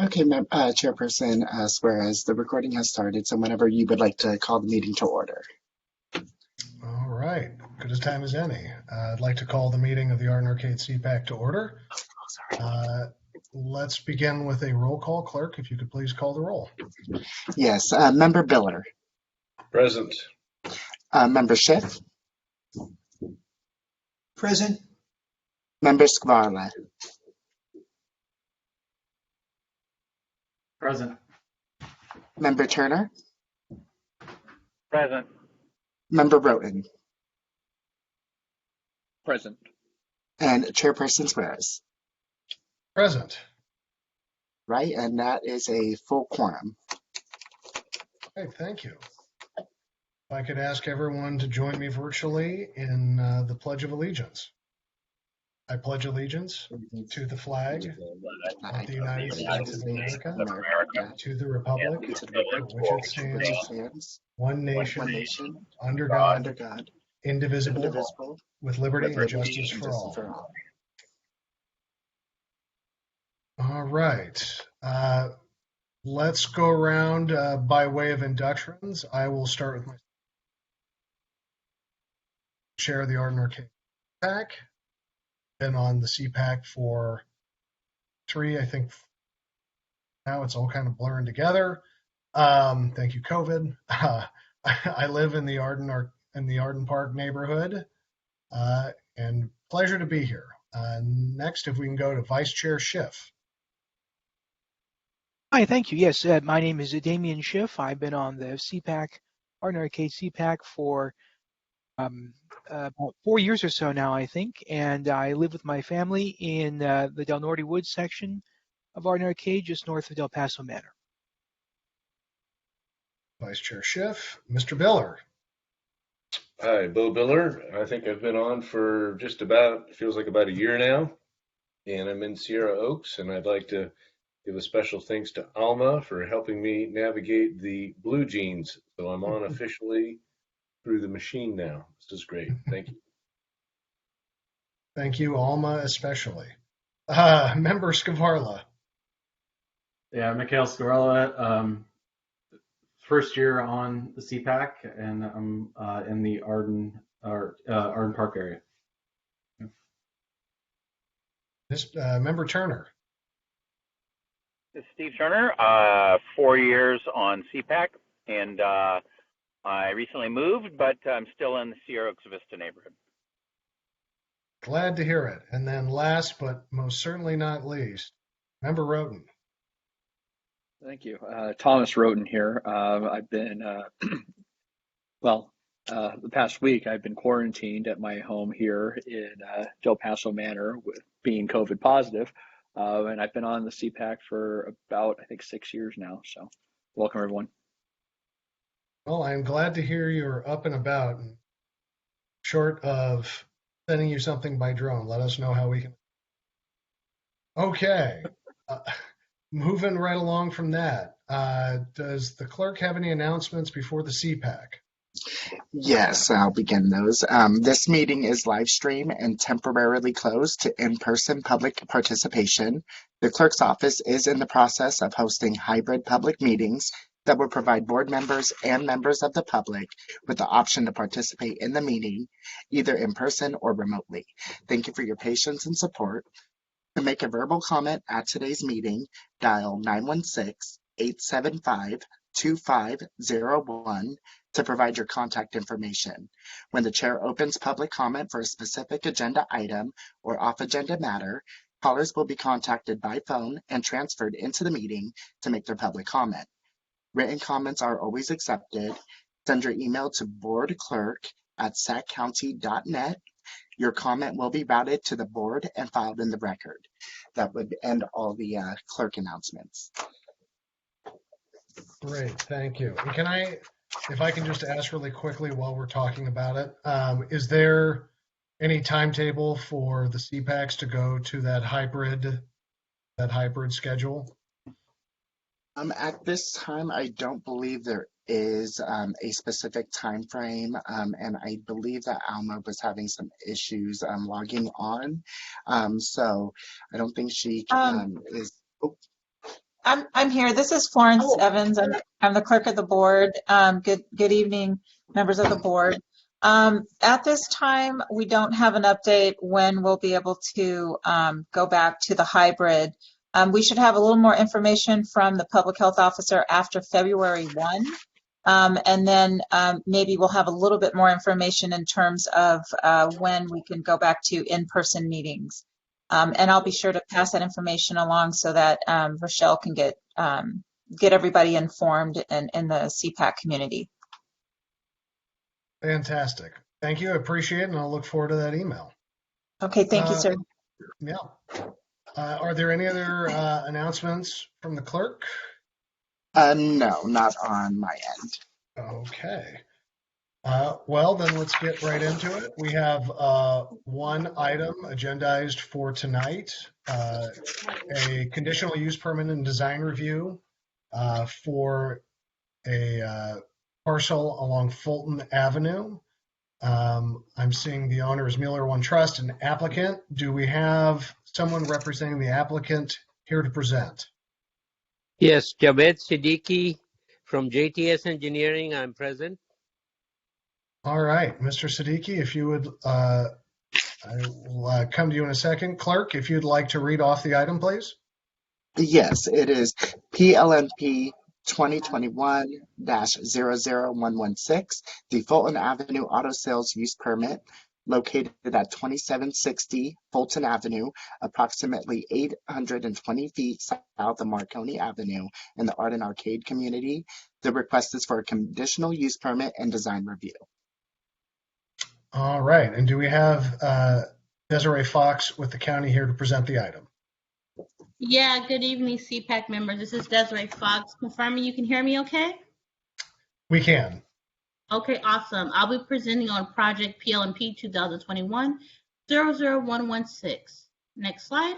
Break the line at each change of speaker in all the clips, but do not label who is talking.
Okay, Chairperson Suarez, the recording has started, so whenever you would like to call the meeting to order.
All right, good as time as any. I'd like to call the meeting of the Arden Arcade CPAC to order. Let's begin with a roll call. Clerk, if you could please call the roll.
Yes, Member Biller.
Present.
Member Schiff.
Present.
Member Skvarla.
Present.
Member Turner.
Present.
Member Roten.
Present.
And Chairperson Suarez.
Present.
Right, and that is a full quorum.
Okay, thank you. If I could ask everyone to join me virtually in the Pledge of Allegiance. I pledge allegiance to the flag of the United States of America, to the republic for which it stands, one nation, under God, indivisible, with liberty and justice for all. All right. Let's go around by way of inductions. I will start with my chair of the Arden Arcade CPAC. Been on the CPAC for 3, I think. Now it's all kind of blurring together. Thank you, COVID. I live in the Arden Park neighborhood, and pleasure to be here. Next, if we can go to Vice Chair Schiff.
Hi, thank you. Yes, my name is Damian Schiff. I've been on the CPAC, Arden Arcade CPAC for about 4 years or so now, I think, and I live with my family in the Del Norte Woods section of Arden Arcade, just north of Del Paso Manor.
Vice Chair Schiff. Mr. Biller.
Hi, Bo Biller. I think I've been on for just about, feels like about a year now, and I'm in Sierra Oaks, and I'd like to give a special thanks to Alma for helping me navigate the blue jeans. So I'm on officially through the machine now. This is great. Thank you.
Thank you, Alma, especially. Member Skvarla.
Yeah, Mikhail Skvarla, first year on the CPAC, and I'm in the Arden Park area.
Member Turner.
This is Steve Turner, 4 years on CPAC, and I recently moved, but I'm still in the Sierra Oaks Vista neighborhood.
Glad to hear it. And then last, but most certainly not least, Member Roten.
Thank you. Thomas Roten here. I've been, the past week I've been quarantined at my home here in Del Paso Manor with being COVID positive. And I've been on the CPAC for about, I think, 6 years now. So welcome, everyone.
Well, I'm glad to hear you're up and about. Short of sending you something by drone, let us know how we can. Okay. Moving right along from that, does the clerk have any announcements before the CPAC?
Yes, I'll begin those. This meeting is live streamed and temporarily closed to in-person public participation. The clerk's office is in the process of hosting hybrid public meetings that will provide board members and members of the public with the option to participate in the meeting, either in person or remotely. Thank you for your patience and support. To make a verbal comment at today's meeting, dial 916-875-2501 to provide your contact information. When the chair opens public comment for a specific agenda item or off-agenda matter, callers will be contacted by phone and transferred into the meeting to make their public comment. Written comments are always accepted. Send your email to boardclerk@saccounty.net. Your comment will be routed to the board and filed in the record. That would end all the clerk announcements.
Great, thank you. And if I can just ask really quickly while we're talking about it, is there any timetable for the CPACs to go to that hybrid schedule?
At this time, I don't believe there is a specific time frame, and I believe that Alma was having some issues logging on, so I don't think she is. Oh,
I'm here. This is Florence Evans. I'm the clerk of the board. Good evening, members of the board. At this time, we don't have an update when we'll be able to go back to the hybrid. We should have a little more information from the public health officer after February 1. And then maybe we'll have a little bit more information in terms of when we can go back to in-person meetings. And I'll be sure to pass that information along so that Rochelle can get everybody informed in the CPAC community.
Fantastic. Thank you. I appreciate it, and I'll look forward to that email.
Okay, thank you, sir.
Yeah. Are there any other announcements from the clerk?
No, not on my end.
Okay. Well, then let's get right into it. We have one item agendized for tonight, a conditional use permit and design review for a parcel along Fulton Avenue. I'm seeing the owner is Mueller One Trust and applicant. Do we have someone representing the applicant here to present?
Yes, Javed Siddiqui from JTS Engineering. I'm present.
All right, Mr. Siddiqui, if you would, I will come to you in a second. Clerk, if you'd like to read off the item, please.
Yes, it is PLNP 2021-00116, the Fulton Avenue Auto Sales Use Permit, located at 2760 Fulton Avenue, approximately 820 feet south of Marconi Avenue in the Arden Arcade community. The request is for a conditional use permit and design review.
All right, and do we have Desiree Fox with the county here to present the item?
Yeah, good evening, CPAC members. This is Desiree Fox. Confirming you can hear me okay?
We can.
Okay, awesome. I'll be presenting on project PLNP 2021-00116. Next slide.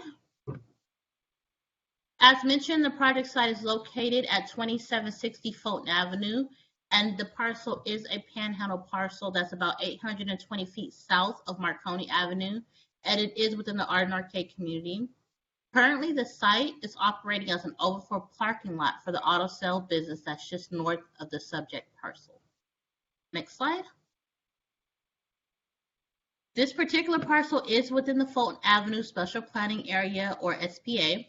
As mentioned, the project site is located at 2760 Fulton Avenue, and the parcel is a panhandle parcel that's about 820 feet south of Marconi Avenue, and it is within the Arden Arcade community. Currently, the site is operating as an overflow parking lot for the auto sale business that's just north of the subject parcel. Next slide. This particular parcel is within the Fulton Avenue Special Planning Area, or SPA,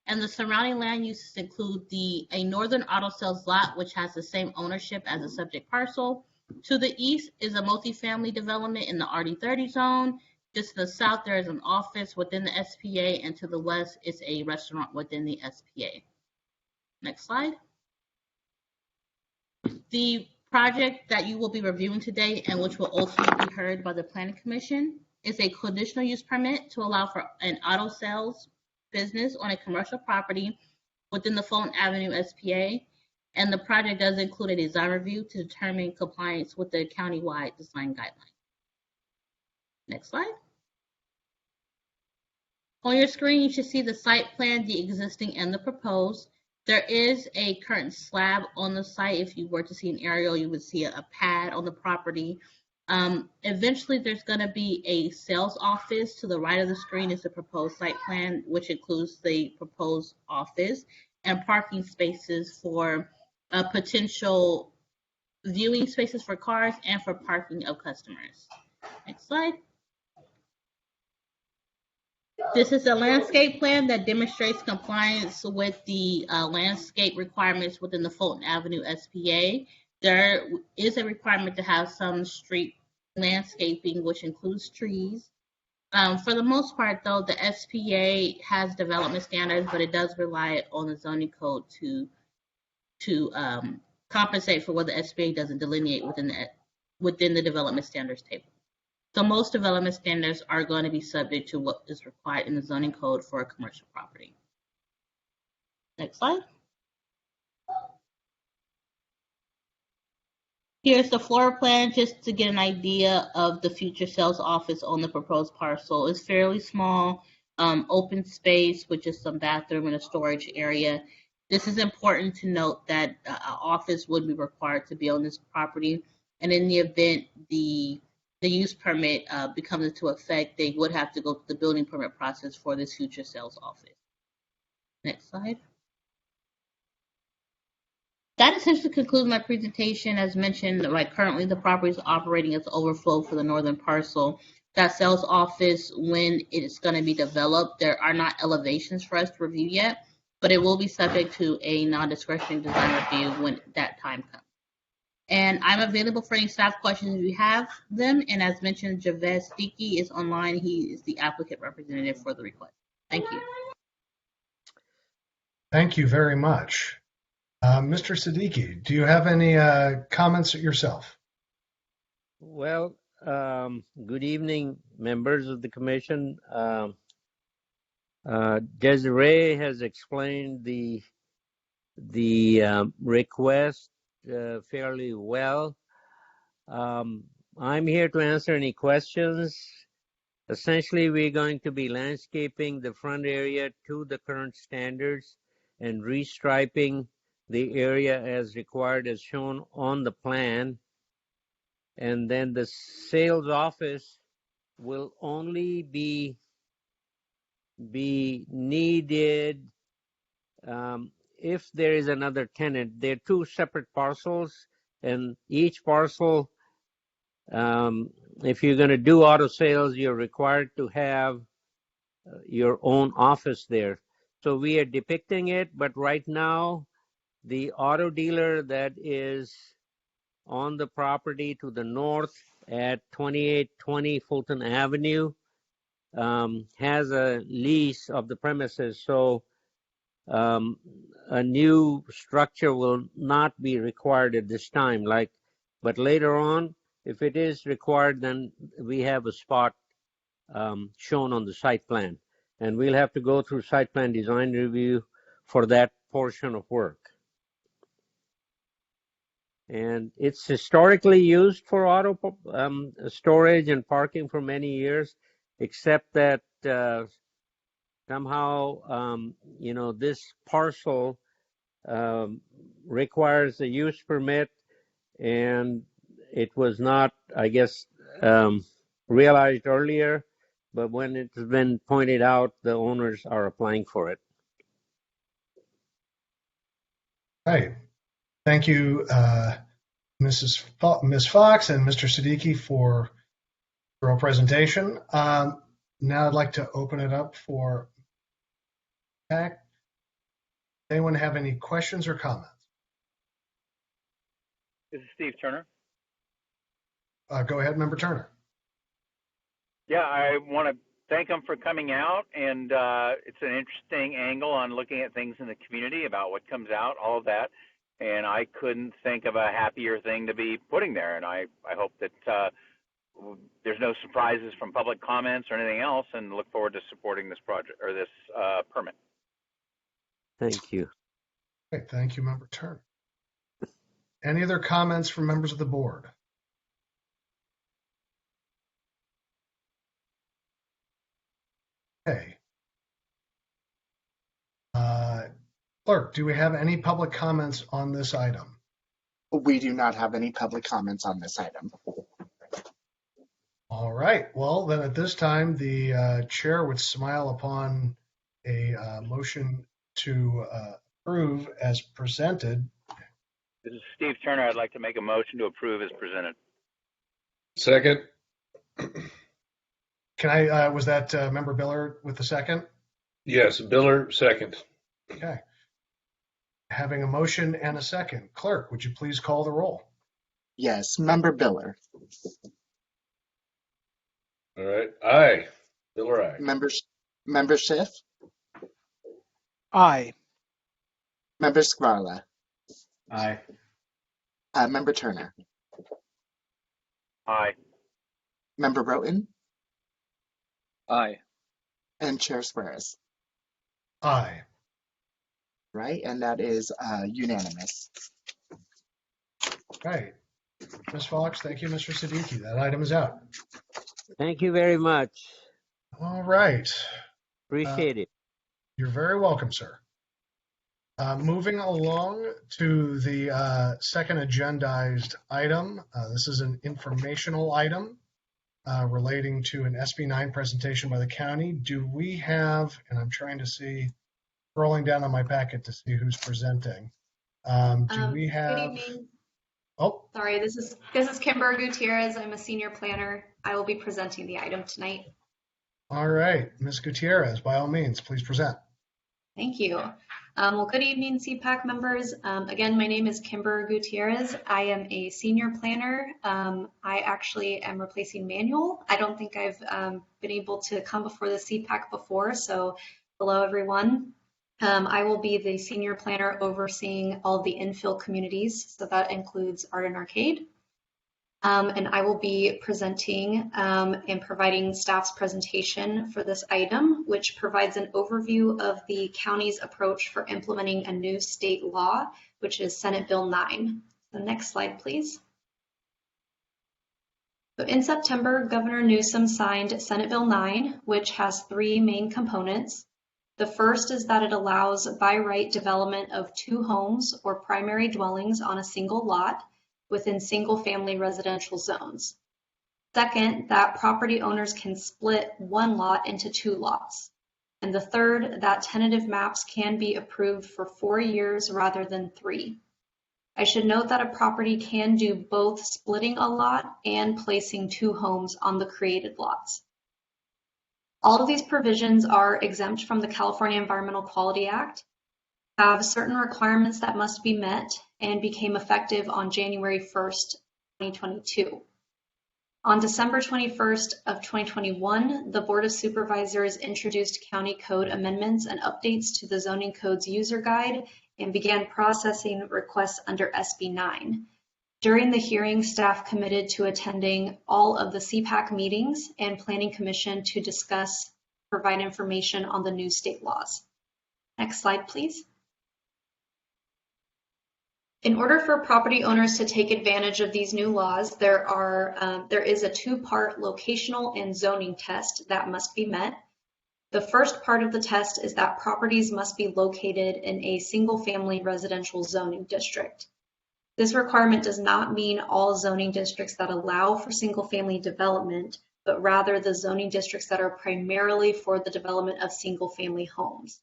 and the surrounding land uses include a northern auto sales lot, which has the same ownership as the subject parcel. To the east is a multifamily development in the RD30 zone. Just to the south, there is an office within the SPA, and to the west is a restaurant within the SPA. Next slide. The project that you will be reviewing today, and which will ultimately be heard by the Planning Commission, is a conditional use permit to allow for an auto sales business on a commercial property within the Fulton Avenue SPA, and the project does include a design review to determine compliance with the countywide design guidelines. Next slide. On your screen, you should see the site plan, the existing and the proposed. There is a current slab on the site. If you were to see an aerial, you would see a pad on the property. Eventually, there's going to be a sales office. To the right of the screen is the proposed site plan, which includes the proposed office and parking spaces for potential viewing spaces for cars and for parking of customers. Next slide. This is a landscape plan that demonstrates compliance with the landscape requirements within the Fulton Avenue SPA. There is a requirement to have some street landscaping, which includes trees. For the most part, though, the SPA has development standards, but it does rely on the zoning code to compensate for what the SPA doesn't delineate within the development standards table. So most development standards are going to be subject to what is required in the zoning code for a commercial property. Next slide. Here's the floor plan just to get an idea of the future sales office on the proposed parcel. It's fairly small, open space with just some bathroom and a storage area. This is important to note that an office would be required to be on this property, and in the event the use permit becomes into effect, they would have to go through the building permit process for this future sales office. Next slide. That essentially concludes my presentation. As mentioned, like currently the property is operating as overflow for the northern parcel. That sales office, when it's going to be developed, there are not elevations for us to review yet, but it will be subject to a non-discretionary design review when that time comes. And I'm available for any staff questions if you have them. And as mentioned, Javed Siddiqui is online. He is the applicant representative for the request. Thank you.
Thank you very much. Mr. Siddiqui, do you have any comments yourself?
Well, good evening, members of the commission. Desiree has explained the request fairly well. I'm here to answer any questions. Essentially, we're going to be landscaping the front area to the current standards and restriping the area as required as shown on the plan. And then the sales office will only be needed if there is another tenant. They're two separate parcels, and each parcel, if you're going to do auto sales, you're required to have your own office there. So we are depicting it, but right now, the auto dealer that is on the property to the north at 2820 Fulton Avenue has a lease of the premises. So a new structure will not be required at this time. But later on, if it is required, then we have a spot shown on the site plan. And we'll have to go through site plan design review for that portion of work. And it's historically used for auto storage and parking for many years, except that somehow, this parcel requires a use permit, and it was not, I guess, realized earlier, but when it's been pointed out, the owners are applying for it.
Right. Thank you, Ms. Fox and Mr. Siddiqui for your presentation. Now I'd like to open it up for CPAC. Anyone have any questions or comments?
This is Steve Turner.
Go ahead, Member Turner.
Yeah, I want to thank them for coming out, and it's an interesting angle on looking at things in the community about what comes out, all of that. And I couldn't think of a happier thing to be putting there. And I hope that there's no surprises from public comments or anything else, and look forward to supporting this project or this permit.
Thank you.
Okay, thank you, Member Turner. Any other comments from members of the board? Okay. Clerk, do we have any public comments on this item?
We do not have any public comments on this item.
All right. Well, then at this time, the chair would smile upon a motion to approve as presented.
This is Steve Turner. I'd like to make a motion to approve as presented.
Second.
Can I, was that Member Biller with the second?
Yes, Biller, second.
Okay. Having a motion and a second. Clerk, would you please call the roll?
Yes, Member Biller.
All right. Aye. Biller, aye.
Member Schiff.
Aye.
Member Skvarla.
Aye.
Member Turner.
Aye.
Member Broughton.
Aye.
And Chair Suarez.
Aye.
Right, and that is unanimous.
Right. Ms. Fox, thank you, Mr. Siddiqui. That item is out.
Thank you very much.
All right.
Appreciate it.
You're very welcome, sir. Moving along to the second agendized item. This is an informational item relating to an SB9 presentation by the county. Do we have, and I'm trying to see, scrolling down on my packet to see who's presenting. Do we have?
Good evening.
Oh,
Sorry, this is Kimber Gutierrez. I'm a senior planner. I will be presenting the item tonight.
all right, Ms. Gutierrez, by all means, please present.
Thank you. Well, good evening, CPAC members. Again, my name is Kimber Gutierrez. I am a senior planner. I actually am replacing Manuel. I don't think I've been able to come before the CPAC before, so hello, everyone. I will be the senior planner overseeing all the infill communities, so that includes Arden Arcade. And I will be presenting and providing staff's presentation for this item, which provides an overview of the county's approach for implementing a new state law, which is Senate Bill 9. The next slide, please. So in September, Governor Newsom signed Senate Bill 9, which has three main components. The first is that it allows by right development of 2 homes or primary dwellings on a single lot within single-family residential zones. Second, that property owners can split 1 lot into 2 lots. And the third, that tentative maps can be approved for 4 years rather than 3. I should note that a property can do both splitting a lot and placing 2 homes on the created lots. All of these provisions are exempt from the California Environmental Quality Act, have certain requirements that must be met, and became effective on January 1st, 2022. On December 21st of 2021, the Board of Supervisors introduced county code amendments and updates to the zoning code's user guide and began processing requests under SB 9. During the hearing, staff committed to attending all of the CPAC meetings and Planning Commission to discuss, provide information on the new state laws. Next slide, please. In order for property owners to take advantage of these new laws, there is a 2-part locational and zoning test that must be met. The first part of the test is that properties must be located in a single-family residential zoning district. This requirement does not mean all zoning districts that allow for single-family development, but rather the zoning districts that are primarily for the development of single-family homes.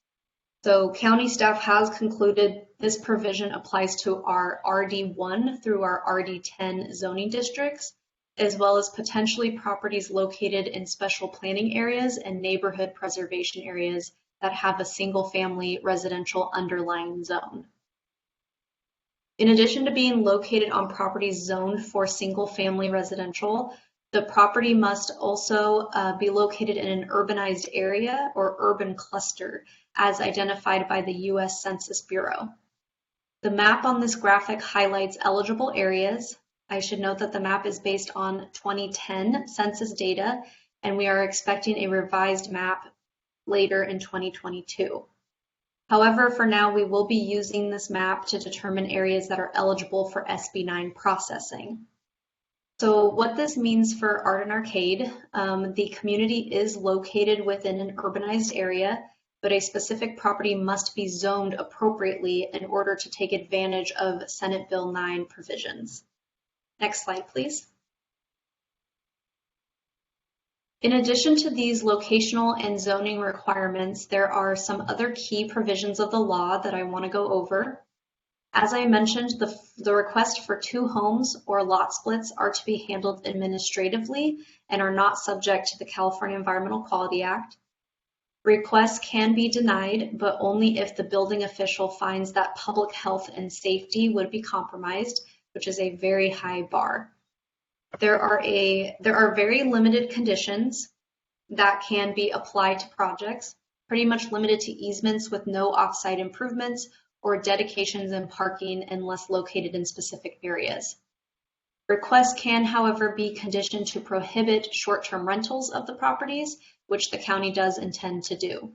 So county staff has concluded this provision applies to our RD1 through our RD10 zoning districts, as well as potentially properties located in special planning areas and neighborhood preservation areas that have a single-family residential underlying zone. In addition to being located on properties zoned for single-family residential, the property must also be located in an urbanized area or urban cluster as identified by the U.S. Census Bureau. The map on this graphic highlights eligible areas. I should note that the map is based on 2010 census data, and we are expecting a revised map later in 2022. However, for now, we will be using this map to determine areas that are eligible for SB 9 processing. So what this means for Arden Arcade, the community is located within an urbanized area, but a specific property must be zoned appropriately in order to take advantage of Senate Bill 9 provisions. Next slide, please. In addition to these locational and zoning requirements, there are some other key provisions of the law that I want to go over. As I mentioned, the request for 2 homes or lot splits are to be handled administratively and are not subject to the California Environmental Quality Act. Requests can be denied, but only if the building official finds that public health and safety would be compromised, which is a very high bar. There are very limited conditions that can be applied to projects, pretty much limited to easements with no off-site improvements or dedications and parking unless located in specific areas. Requests can, however, be conditioned to prohibit short-term rentals of the properties, which the county does intend to do.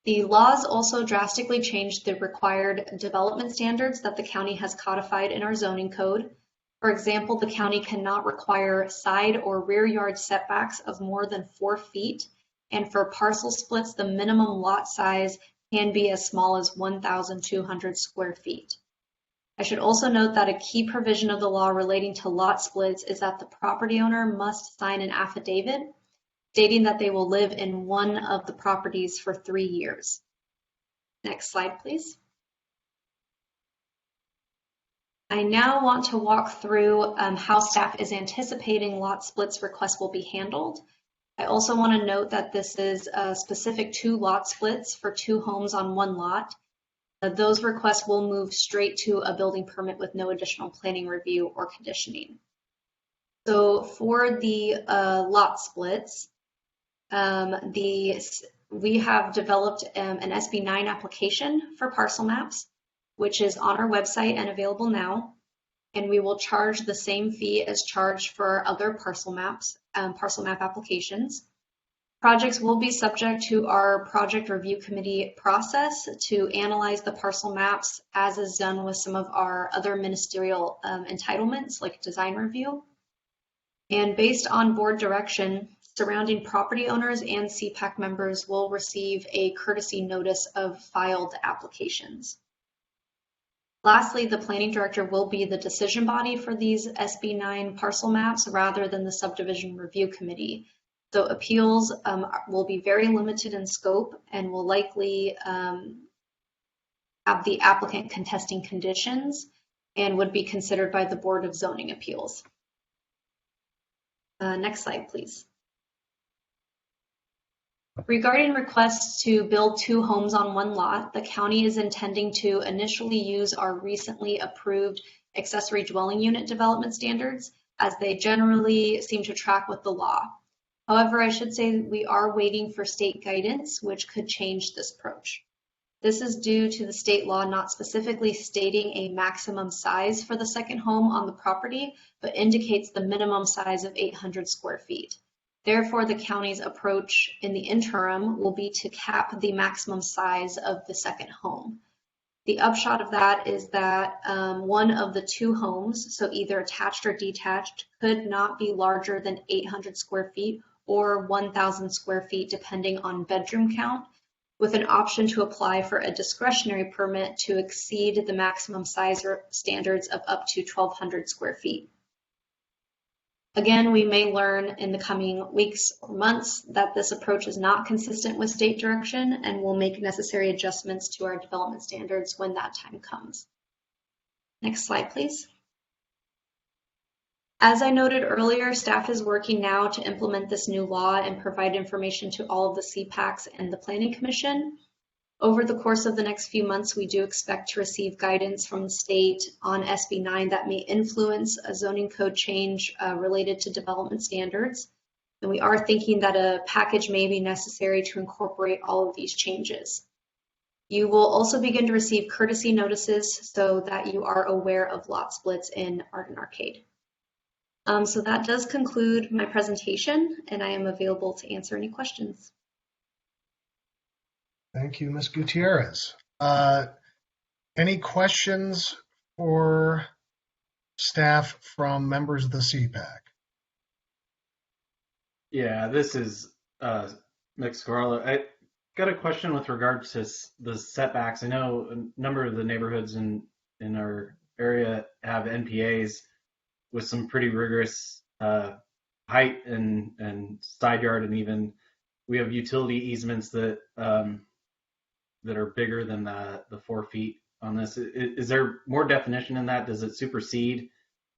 The laws also drastically changed the required development standards that the county has codified in our zoning code. For example, the county cannot require side or rear yard setbacks of more than 4 feet, and for parcel splits, the minimum lot size can be as small as 1,200 square feet. I should also note that a key provision of the law relating to lot splits is that the property owner must sign an affidavit stating that they will live in one of the properties for 3 years. Next slide, please. I now want to walk through how staff is anticipating lot splits requests will be handled. I also want to note that this is specific to lot splits for 2 homes on 1 lot. Those requests will move straight to a building permit with no additional planning review or conditioning. So for the lot splits, we have developed an SB9 application for parcel maps, which is on our website and available now. And we will charge the same fee as charged for other parcel map applications. Projects will be subject to our project review committee process to analyze the parcel maps, as is done with some of our other ministerial entitlements like design review. And based on board direction, surrounding property owners and CPAC members will receive a courtesy notice of filed applications. Lastly, the planning director will be the decision body for these SB9 parcel maps rather than the subdivision review committee. So appeals will be very limited in scope and will likely have the applicant contesting conditions and would be considered by the Board of Zoning Appeals. Next slide, please. Regarding requests to build 2 homes on 1 lot, the county is intending to initially use our recently approved accessory dwelling unit development standards, as they generally seem to track with the law. However, I should say we are waiting for state guidance, which could change this approach. This is due to the state law not specifically stating a maximum size for the second home on the property, but indicates the minimum size of 800 square feet. Therefore, the county's approach in the interim will be to cap the maximum size of the second home. The upshot of that is that one of the 2 homes, so either attached or detached, could not be larger than 800 square feet or 1,000 square feet, depending on bedroom count, with an option to apply for a discretionary permit to exceed the maximum size standards of up to 1,200 square feet. Again, we may learn in the coming weeks or months that this approach is not consistent with state direction, and will make necessary adjustments to our development standards when that time comes. Next slide, please. As I noted earlier, staff is working now to implement this new law and provide information to all of the CPACs and the Planning Commission. Over the course of the next few months, we do expect to receive guidance from the state on SB9 that may influence a zoning code change related to development standards. And we are thinking that a package may be necessary to incorporate all of these changes. You will also begin to receive courtesy notices so that you are aware of lot splits in Arden Arcade. So that does conclude my presentation, and I am available to answer any questions.
Thank you, Ms. Gutierrez. Any questions for staff from members of the CPAC?
Yeah, this is Mick Scarlett. I got a question with regards to the setbacks. I know a number of the neighborhoods in our area have NPAs with some pretty rigorous height and side yard, and even we have utility easements that that are bigger than the 4 feet on this. Is there more definition in that? Does it supersede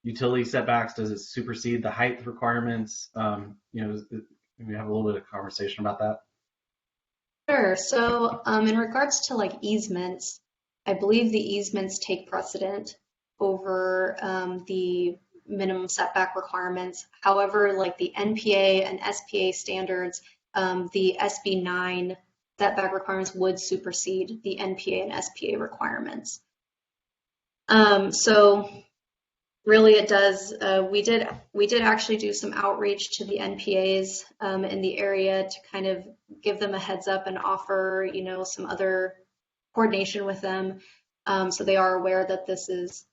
utility setbacks? Does it supersede the height requirements? We have a little bit of conversation about that.
Sure. So in regards to like easements, I believe the easements take precedent over the minimum setback requirements. However, like the NPA and SPA standards, the SB9 setback requirements would supersede the NPA and SPA requirements. So really it does, we did actually do some outreach to the NPAs in the area to kind of give them a heads up and offer, some other coordination with them. So they are aware that this is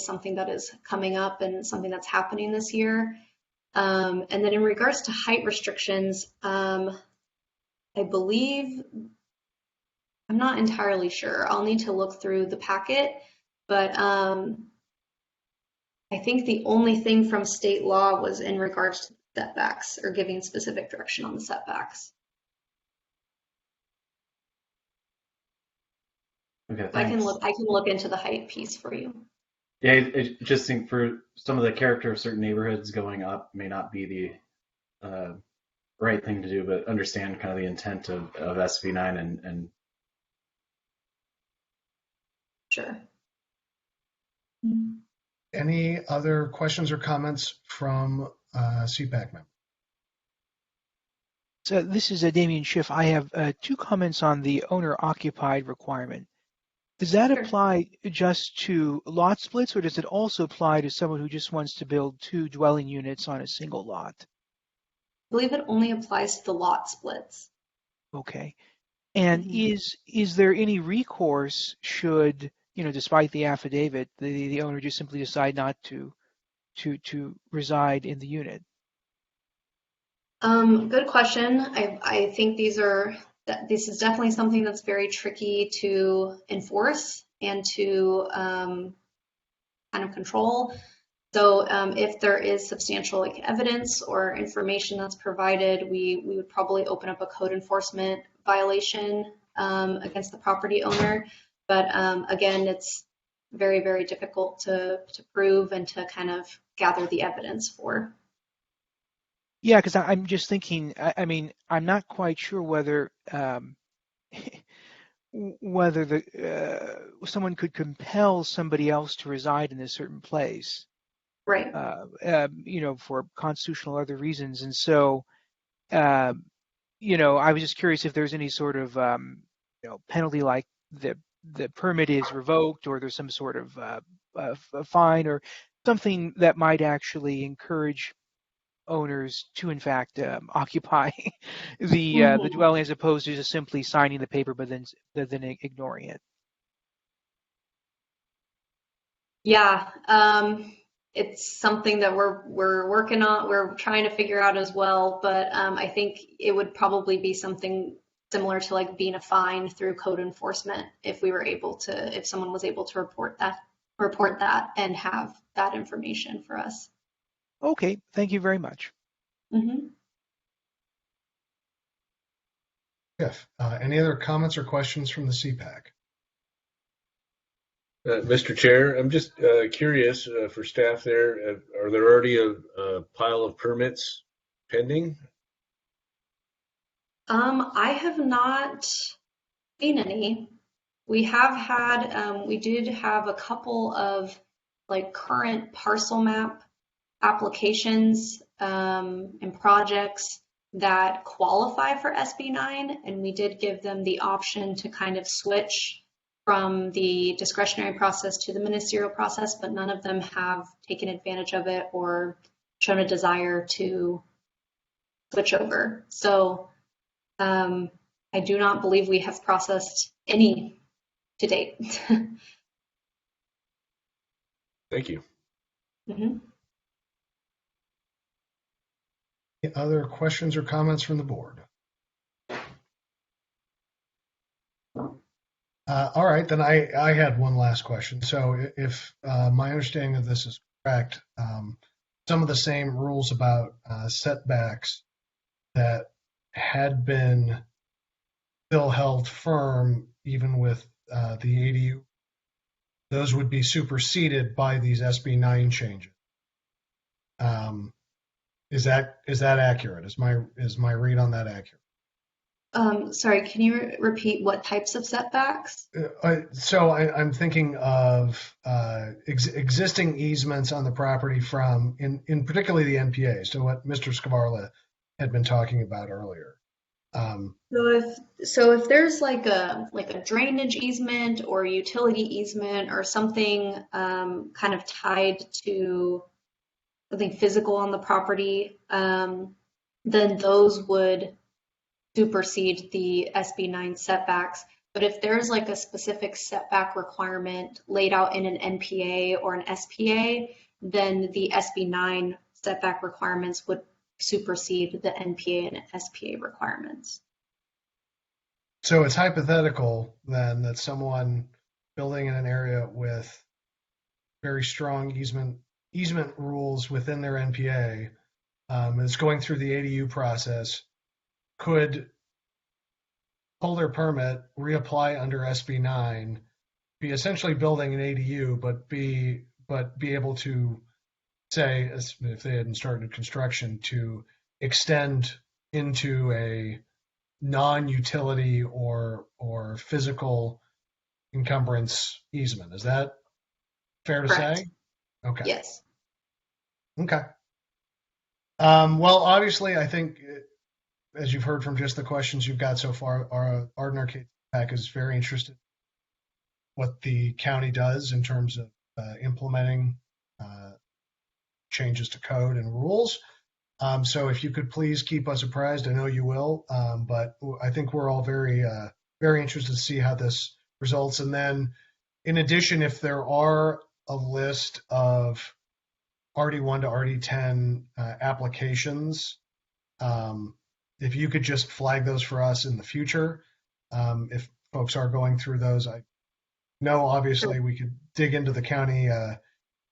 something that is coming up and something that's happening this year. And then in regards to height restrictions, I believe, I'm not entirely sure. I'll need to look through the packet, but I think the only thing from state law was in regards to setbacks or giving specific direction on the setbacks.
Okay,
I can
thanks.
look into the height piece for you.
Yeah, just think for some of the character of certain neighborhoods going up may not be the right thing to do, but understand kind of the intent of SB9 and
Sure.
Any other questions or comments from CPAC members?
So this is Damien Schiff. I have two comments on the owner-occupied requirement. Does that
Sure.
apply just to lot splits, or does it also apply to someone who just wants to build 2 dwelling units on a single lot?
I believe it only applies to the lot splits.
Okay. And is there any recourse should, despite the affidavit, the owner just simply decide not to reside in the unit?
Good question. I think this is definitely something that's very tricky to enforce and to kind of control. So if there is substantial evidence or information that's provided, we would probably open up a code enforcement violation against the property owner. But again, it's very, very difficult to prove and to kind of gather the evidence for.
Yeah, because I'm just thinking, I mean, I'm not quite sure whether someone could compel somebody else to reside in a certain place.
Right.
For constitutional or other reasons. And so, I was just curious if there's any sort of, penalty, like the permit is revoked, or there's some sort of a fine or something that might actually encourage owners to, in fact, occupy the dwelling, as opposed to just simply signing the paper but then ignoring it.
Yeah. It's something that we're working on. We're trying to figure out as well, but I think it would probably be something similar to like being a fine through code enforcement if someone was able to report that and have that information for us.
Okay, thank you very much.
Jeff, any other comments or questions from the CPAC?
Mr. Chair, I'm just curious for staff there, are there already a pile of permits pending?
I have not seen any. We did have a couple of current parcel map applications and projects that qualify for SB9, and we did give them the option to kind of switch from the discretionary process to the ministerial process, but none of them have taken advantage of it or shown a desire to switch over. So I do not believe we have processed any to date.
Thank you.
Any other questions or comments from the board? All right, then I had one last question. So if my understanding of this is correct, some of the same rules about setbacks that had been still held firm even with the ADU, those would be superseded by these SB9 changes. Is that accurate? Is my read on that accurate?
Sorry, can you repeat what types of setbacks?
So I'm thinking of existing easements on the property from, in particularly the NPA. So what Mr. Scavarla had been talking about earlier.
So if there's like a drainage easement or utility easement or something kind of tied to something physical on the property, then those would supersede the SB9 setbacks. But if there's like a specific setback requirement laid out in an NPA or an SPA, then the SB9 setback requirements would supersede the NPA and SPA requirements.
So it's hypothetical then that someone building in an area with very strong easement rules within their NPA is going through the ADU process could pull their permit, reapply under SB9, be essentially building an ADU, but be able to say, if they hadn't started construction, to extend into a non-utility or physical encumbrance easement. Is that fair to
Correct.
say? Okay.
Yes.
Okay. Well, obviously, I think, as you've heard from just the questions you've got so far, our Arden Arcade CPAC is very interested in what the county does in terms of implementing changes to code and rules. So if you could please keep us apprised, I know you will, but I think we're all very, very interested to see how this results. And then, in addition, if there are a list of RD1 to RD10 applications, if you could just flag those for us in the future, if folks are going through those. I know obviously we could dig into the county,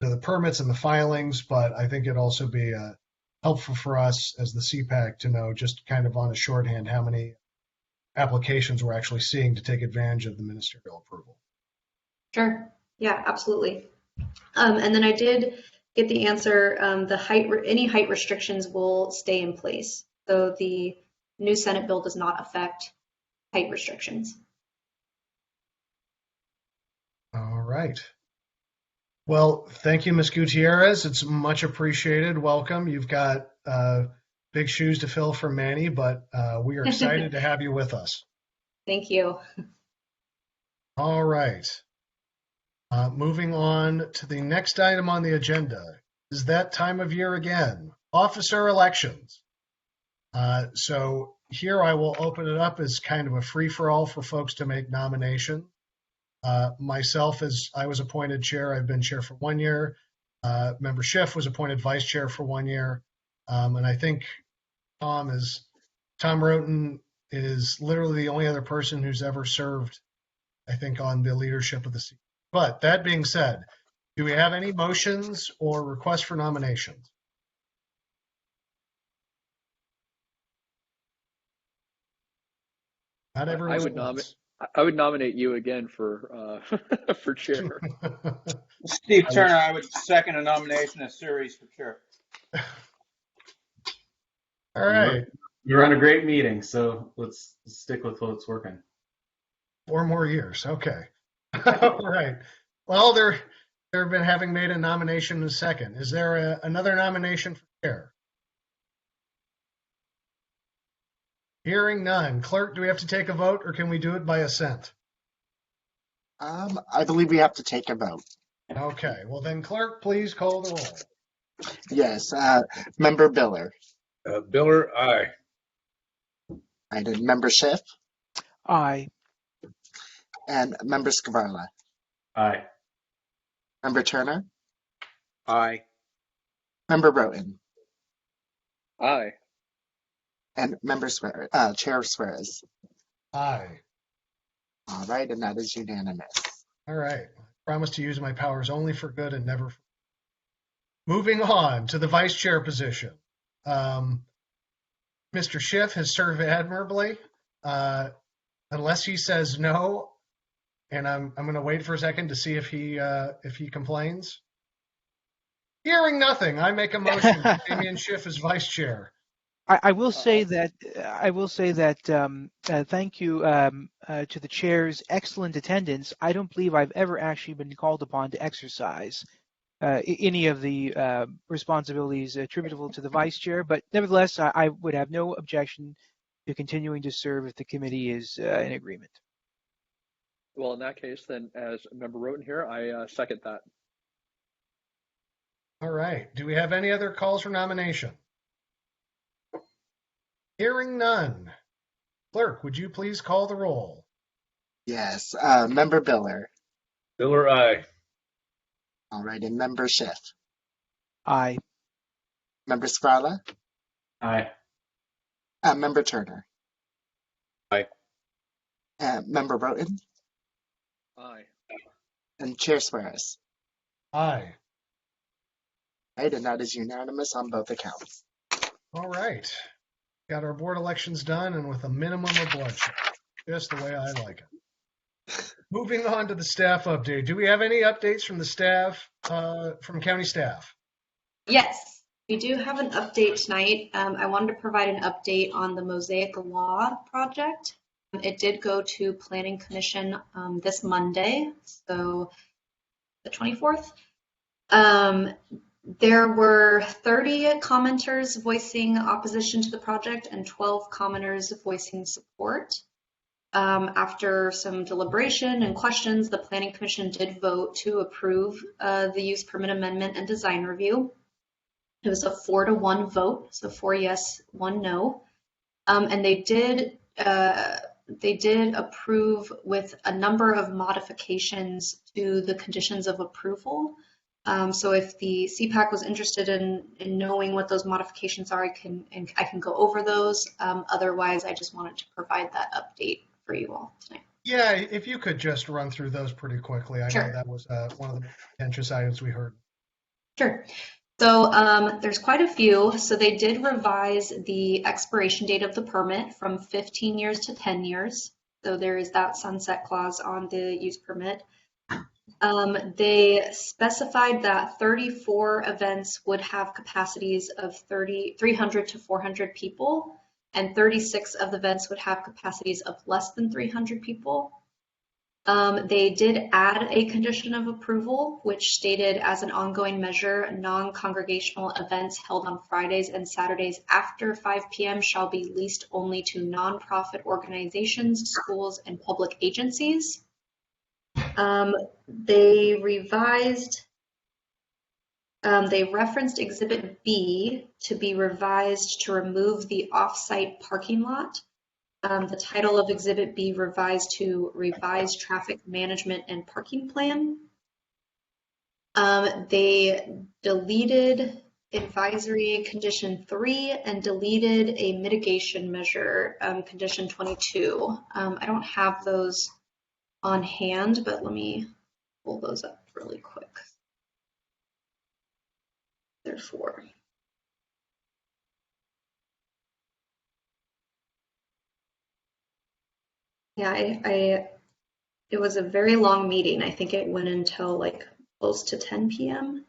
the permits and the filings, but I think it'd also be helpful for us as the CPAC to know, just kind of on a shorthand, how many applications we're actually seeing to take advantage of the ministerial approval.
Sure. Yeah, absolutely. And then I did get the answer. Any height restrictions will stay in place. So the new Senate bill does not affect height restrictions.
All right. Well, thank you, Ms. Gutierrez. It's much appreciated. Welcome. You've got big shoes to fill for Manny, but we are excited to have you with us.
Thank you.
All right. Moving on to the next item on the agenda is that time of year again, officer elections. So here I will open it up as kind of a free-for-all for folks to make nominations. Myself, as I was appointed chair, I've been chair for 1 year. Member Schiff was appointed vice chair for 1 year. And I think Tom Roten is literally the only other person who's ever served, I think, on the leadership of the CPAC. But that being said, do we have any motions or requests for nominations? Not everyone's at once.
I would nominate you again for for chair.
Steve Turner, I would second a nomination of series for chair.
All right.
You're on a great meeting, so let's stick with what's working.
4 more years. Okay. All right. Well, there have been having made a nomination in a second. Is there another nomination for chair? Hearing none. Clerk, do we have to take a vote, or can we do it by assent?
I believe we have to take a vote.
Okay. Well, then, clerk, please call the roll.
Yes. Member Biller.
Biller, aye.
I did. Member Schiff
Aye.
and Member Skvarla.
Aye.
Member Turner.
Aye.
Member Roten.
Aye.
And Member Chair Suarez.
Aye.
All right, and that is unanimous.
All right. I promise to use my powers only for good and never for... Moving on to the vice chair position. Mr. Schiff has served admirably. Unless he says no, and I'm going to wait for a second to see if he complains. Hearing nothing, I make a motion for Damian Schiff as vice chair.
I will say that thank you to the chair's excellent attendance. I don't believe I've ever actually been called upon to exercise any of the responsibilities attributable to the vice chair, but nevertheless, I would have no objection to continuing to serve if the committee is in agreement.
Well, in that case, then, as Member Roten here, I second that.
All right. Do we have any other calls for nomination? Hearing none. Clerk, would you please call the roll?
Yes. Member Biller.
Biller, aye.
All right, and Member Schiff.
Aye.
Member Skvarla.
Aye.
Member Turner.
Aye.
Member Roten.
Aye.
And Chair Suarez.
Aye.
Right, and that is unanimous on both accounts.
All right. Got our board elections done and with a minimum of bloodshed. Just the way I like it. Moving on to the staff update. Do we have any updates from the staff, from county staff?
Yes, we do have an update tonight. I wanted to provide an update on the Mosaic Law project. It did go to Planning Commission this Monday, so the 24th. There were 30 commenters voicing opposition to the project and 12 commenters voicing support. After some deliberation and questions, the Planning Commission did vote to approve the use permit amendment and design review. It was a 4-to-1 vote, so 4 yes, 1 no. And they did approve with a number of modifications to the conditions of approval. So if the CPAC was interested in knowing what those modifications are, I can go over those. Otherwise, I just wanted to provide that update for you all tonight.
Yeah, if you could just run through those pretty quickly. I know that was one of the contentious items we heard.
Sure. So there's quite a few. So they did revise the expiration date of the permit from 15 years to 10 years. So there is that sunset clause on the use permit. They specified that 34 events would have capacities of 300 to 400 people, and 36 of the events would have capacities of less than 300 people. They did add a condition of approval, which stated, as an ongoing measure, non-congregational events held on Fridays and Saturdays after 5 p.m. shall be leased only to nonprofit organizations, schools, and public agencies. They referenced Exhibit B to be revised to remove the off-site parking lot. The title of Exhibit B revised to Revised Traffic Management and Parking Plan. They deleted Advisory Condition 3 and deleted a mitigation measure, Condition 22. I don't have those on hand, but let me pull those up really quick. Therefore. Yeah, it was a very long meeting. I think it went until like close to 10 p.m.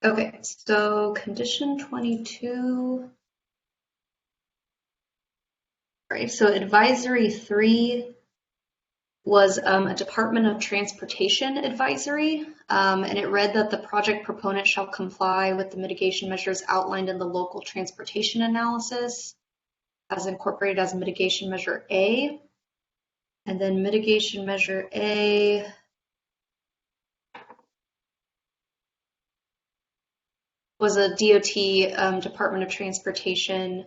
Okay, so condition 22. All right, so advisory 3 was a Department of Transportation advisory, and it read that the project proponent shall comply with the mitigation measures outlined in the local transportation analysis as incorporated as mitigation measure A. And then mitigation measure A was a DOT Department of Transportation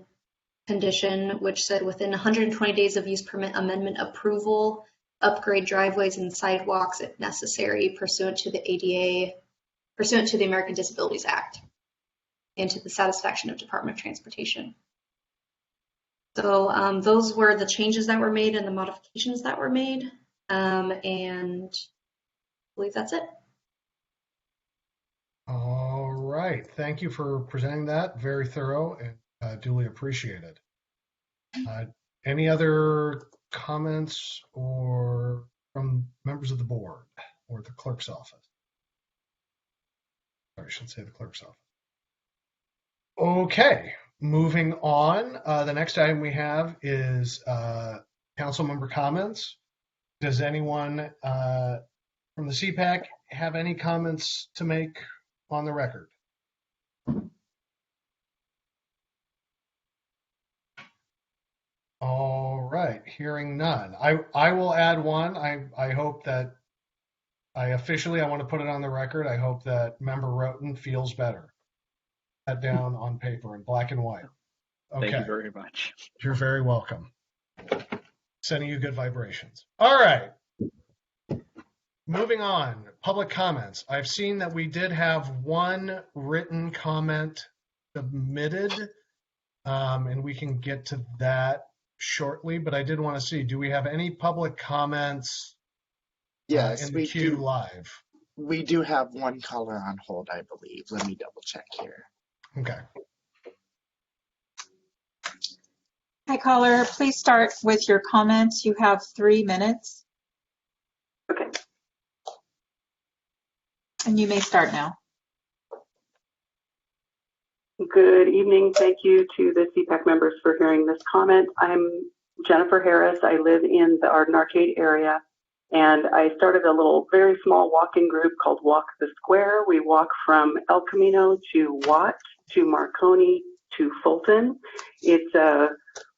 condition, which said within 120 days of use permit amendment approval, upgrade driveways and sidewalks if necessary pursuant to the ADA, pursuant to the American Disabilities Act, and to the satisfaction of Department of Transportation. So those were the changes that were made and the modifications that were made, and I believe that's it.
All right, thank you for presenting that. Very thorough and duly appreciated. Any other comments or from members of the board or the clerk's office? Sorry, I should say the clerk's office. Okay, moving on. The next item we have is council member comments. Does anyone from the CPAC have any comments to make on the record? All right, hearing none. I will add one. I hope that I want to put it on the record. I hope that member Roten feels better. That down on paper in black and white. Okay.
Thank you very much.
You're very welcome. Sending you good vibrations. All right. Moving on, public comments. I've seen that we did have one written comment submitted, and we can get to that shortly, but I did want to see, do we have any public comments
Yes,
in the queue live?
We do have one caller on hold, I believe. Let me double check here.
Okay.
Hi, caller. Please start with your comments. You have 3 minutes.
Okay.
And you may start now.
Good evening. Thank you to the CPAC members for hearing this comment. I'm Jennifer Harris. I live in the Arden Arcade area, and I started a little very small walking group called Walk the Square. We walk from El Camino to Watt to Marconi to Fulton. It's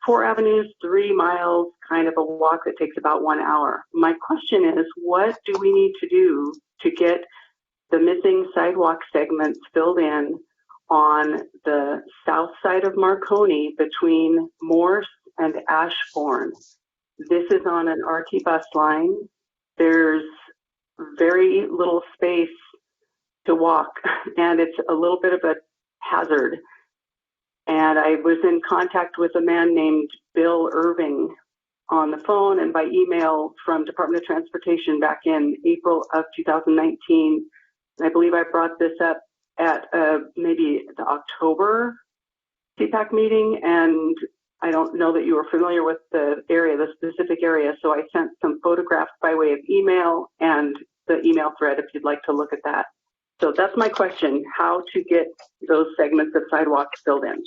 4 avenues, 3 miles, kind of a walk that takes about 1 hour. My question is, what do we need to do to get the missing sidewalk segments filled in on the south side of Marconi between Morse and Ashbourne? This is on an RT bus line. There's very little space to walk, and it's a little bit of a hazard. And I was in contact with a man named Bill Irving on the phone and by email from Department of Transportation back in April of 2019. And I believe I brought this up at maybe the October CPAC meeting, and I don't know that you were familiar with the area, the specific area, so I sent some photographs by way of email and the email thread if you'd like to look at that. So that's my question, how to get those segments of sidewalk filled in.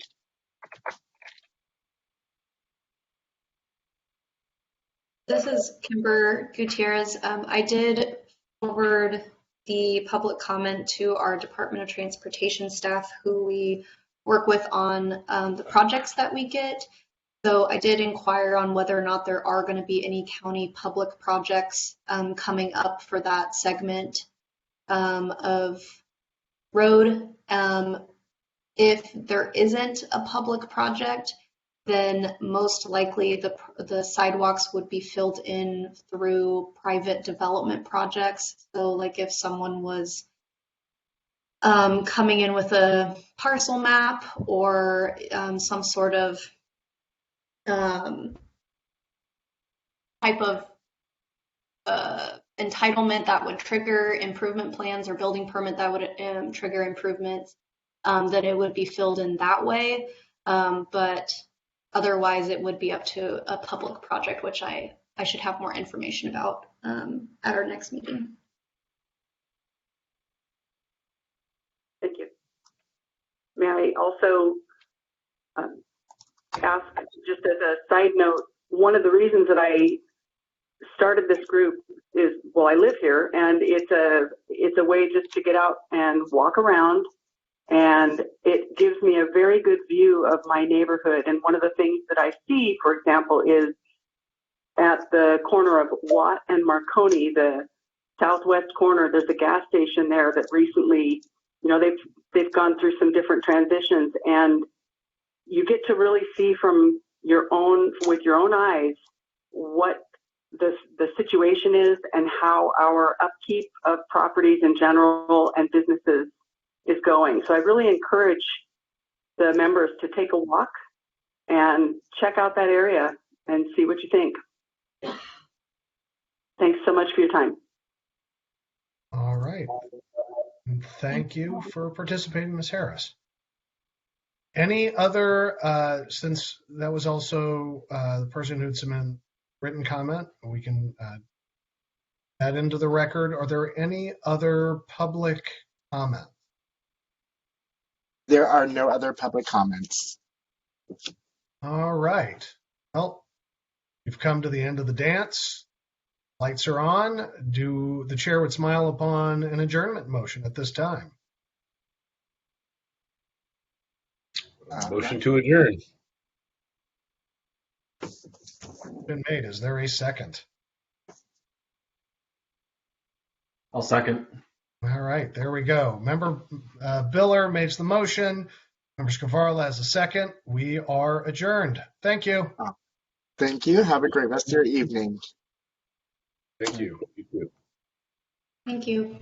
This is Kimber Gutierrez. I did forward the public comment to our Department of Transportation staff who we work with on the projects that we get. So I did inquire on whether or not there are going to be any county public projects coming up for that segment of road. If there isn't a public project, then most likely the sidewalks would be filled in through private development projects. So like if someone was coming in with a parcel map or some sort of type of entitlement that would trigger improvement plans or building permit that would trigger improvements, that it would be filled in that way. But otherwise, it would be up to a public project, which I should have more information about at our next meeting.
Thank you. May I also ask, just as a side note, one of the reasons that I started this group is, well, I live here, and it's a way just to get out and walk around. And it gives me a very good view of my neighborhood. And one of the things that I see, for example, is at the corner of Watt and Marconi, the southwest corner, there's a gas station there that recently, you know, they've gone through some different transitions, and you get to really see from with your own eyes what the situation is and how our upkeep of properties in general and businesses is going. So I really encourage the members to take a walk and check out that area and see what you think. Thanks so much for your time.
All right. And thank you for participating, Ms. Harris. Any other, since that was also the person who'd submitted written comment, we can add into the record. Are there any other public comment?
There are no other public comments.
All right. Well, we've come to the end of the dance. Lights are on. The chair would smile upon an adjournment motion at this time.
Motion to adjourn.
Been made. Is there a second?
I'll second.
All right, there we go. Member Biller makes the motion. Member Scavarla has a second. We are adjourned. Thank you.
Thank you. Have a great rest of your evening.
Thank you. You too.
Thank you.